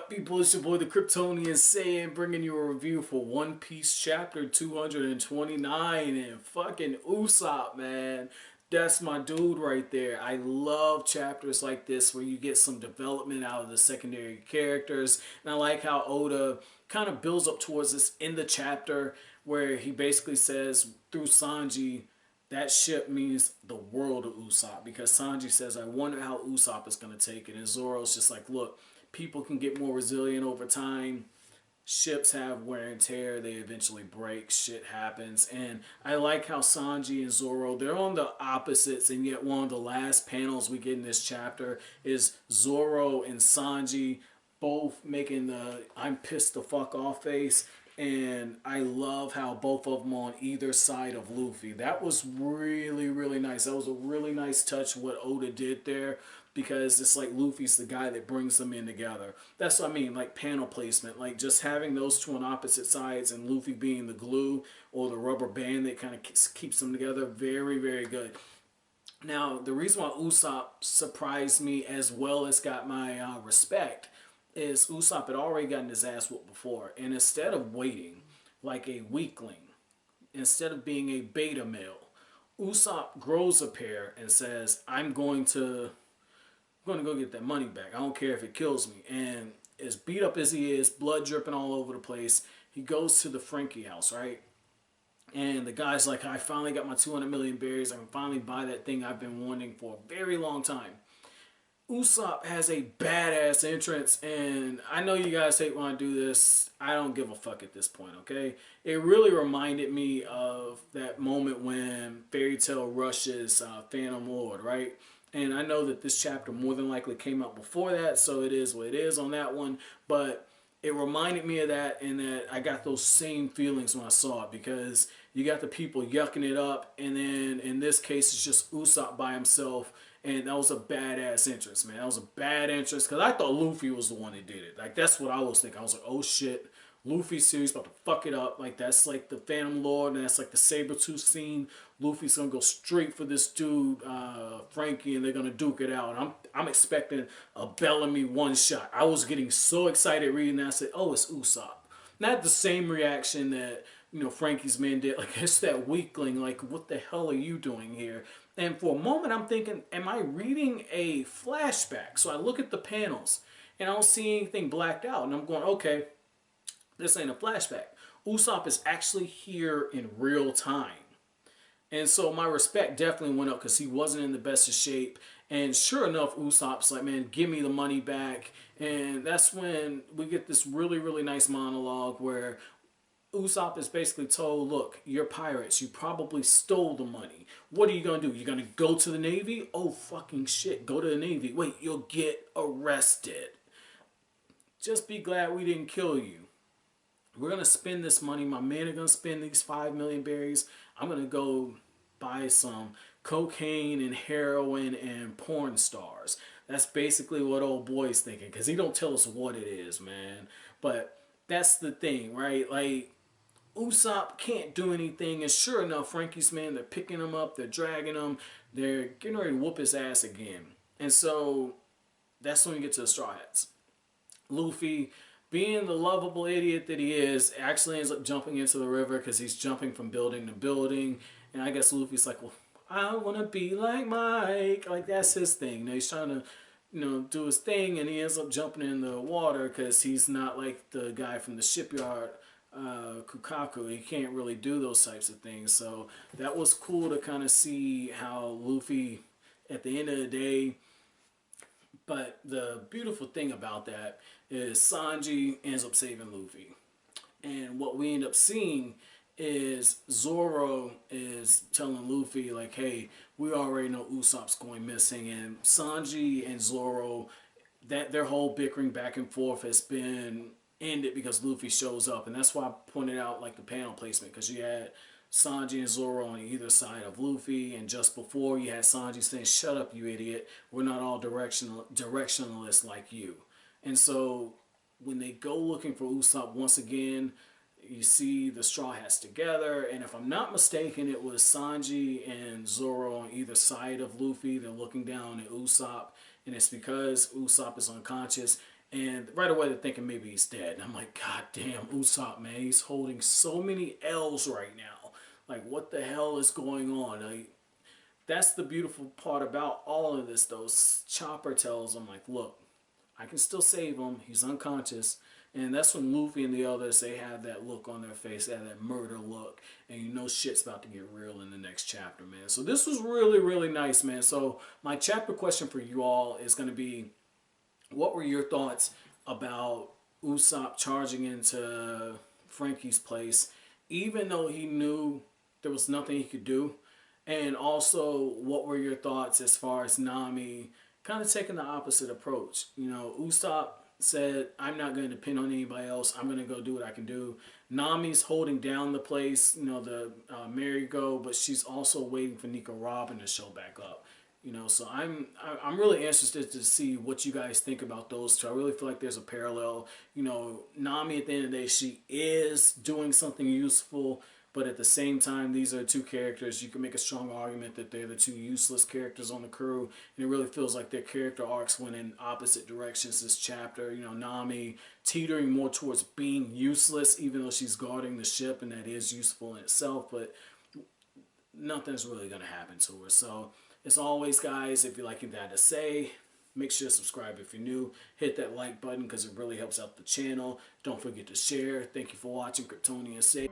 up, people? It's your boy, the Kryptonian Saiyan, bringing you a review for One Piece chapter 229. And fucking Usopp, man. That's my dude right there. I love chapters like this where you get some development out of the secondary characters. And I like how Oda kind of builds up towards this in the chapter where he basically says through Sanji, that ship means the world of Usopp, because Sanji says, I wonder how Usopp is going to take it. And Zoro's just like, look, people can get more resilient over time. Ships have wear and tear. They eventually break. Shit happens. And I like how Sanji and Zoro, they're on the opposites, and yet one of the last panels we get in this chapter is Zoro and Sanji both making the I'm pissed the fuck off face. And I love how both of them on either side of Luffy. That was really, really nice. That was a really nice touch what Oda did there, because it's like Luffy's the guy that brings them in together. That's what I mean, like panel placement. Like just having those two on opposite sides and Luffy being the glue or the rubber band that kind of keeps them together. Very, very good. Now, the reason why Usopp surprised me as well as got my respect is Usopp had already gotten his ass whooped before. And instead of waiting like a weakling, instead of being a beta male, Usopp grows a pair and says, I'm going to go get that money back. I don't care if it kills me. And as beat up as he is, blood dripping all over the place, he goes to the Franky house, right? And the guy's like, I finally got my 200 million berries. I can finally buy that thing I've been wanting for a very long time. Usopp has a badass entrance, and I know you guys hate when I do this. I don't give a fuck at this point, okay? It really reminded me of that moment when Fairy Tail rushes Phantom Lord, right? And I know that this chapter more than likely came out before that, so it is what it is on that one. But it reminded me of that, and that I got those same feelings when I saw it, because you got the people yucking it up, and then in this case it's just Usopp by himself. And that was a badass entrance, man. That was a bad entrance, because I thought Luffy was the one that did it. Like, that's what I was thinking. I was like, oh shit, Luffy's serious about to fuck it up. Like, that's like the Phantom Lord, and that's like the Sabretooth scene. Luffy's gonna go straight for this dude, Franky, and they're gonna duke it out. And I'm expecting a Bellamy one shot. I was getting so excited reading that. I said, oh, it's Usopp. Not the same reaction that, you know, Franky's men did. Like, it's that weakling. Like, what the hell are you doing here? And for a moment, I'm thinking, am I reading a flashback? So I look at the panels, and I don't see anything blacked out. And I'm going, okay, this ain't a flashback. Usopp is actually here in real time. And so my respect definitely went up, because he wasn't in the best of shape. And sure enough, Usopp's like, man, give me the money back. And that's when we get this really, really nice monologue where Usopp is basically told, look, you're pirates. You probably stole the money. What are you going to do? You're going to go to the Navy? Oh, fucking shit. Go to the Navy. Wait, you'll get arrested. Just be glad we didn't kill you. We're going to spend this money. My men are going to spend these 5 million berries. I'm going to go buy some cocaine and heroin and porn stars. That's basically what old boy's thinking, because he don't tell us what it is, man. But that's the thing, right? Like, Usopp can't do anything, and sure enough, Franky's men, they're picking him up, they're dragging him, they're getting ready to whoop his ass again. And so that's when we get to the Straw Hats. Luffy, being the lovable idiot that he is, actually ends up jumping into the river, because he's jumping from building to building. And I guess Luffy's like, well, I want to be like Mike. Like, that's his thing. You know, he's trying to, you know, do his thing, and he ends up jumping in the water because he's not like the guy from the shipyard, Kukaku. He can't really do those types of things. So that was cool to kind of see how Luffy, at the end of the day. But the beautiful thing about that is Sanji ends up saving Luffy. And what we end up seeing is Zoro is telling Luffy, like, hey, we already know Usopp's going missing. And Sanji and Zoro, that their whole bickering back and forth has been ended because Luffy shows up. And that's why I pointed out, like, the panel placement, because you had Sanji and Zoro on either side of Luffy, and just before you had Sanji saying, shut up, you idiot, we're not all directionalists like you. And so when they go looking for Usopp once again, you see the Straw Hats together, and if I'm not mistaken, it was Sanji and Zoro on either side of Luffy. They're looking down at Usopp, and it's because Usopp is unconscious. And right away they're thinking maybe he's dead. And I'm like, God damn, Usopp, man, he's holding so many L's right now. Like, what the hell is going on? Like, that's the beautiful part about all of this, though. Chopper tells him, like, look, I can still save him. He's unconscious. And that's when Luffy and the others, they have that look on their face, they have that murder look. And you know shit's about to get real in the next chapter, man. So this was really, really nice, man. So my chapter question for you all is going to be, what were your thoughts about Usopp charging into Franky's place, even though he knew there was nothing he could do? And also, what were your thoughts as far as Nami kind of taking the opposite approach? You know, Usopp said, I'm not going to depend on anybody else. I'm going to go do what I can do. Nami's holding down the place, you know, the merry-go, but she's also waiting for Nico Robin to show back up. You know, so I'm really interested to see what you guys think about those two. I really feel like there's a parallel. You know, Nami, at the end of the day, she is doing something useful, but at the same time, these are two characters. You can make a strong argument that they're the two useless characters on the crew, and it really feels like their character arcs went in opposite directions this chapter. You know, Nami teetering more towards being useless, even though she's guarding the ship, and that is useful in itself, but nothing's really going to happen to her. So, as always, guys, if you like what I had to say, make sure to subscribe if you're new. Hit that like button because it really helps out the channel. Don't forget to share. Thank you for watching. Kryptonian Say.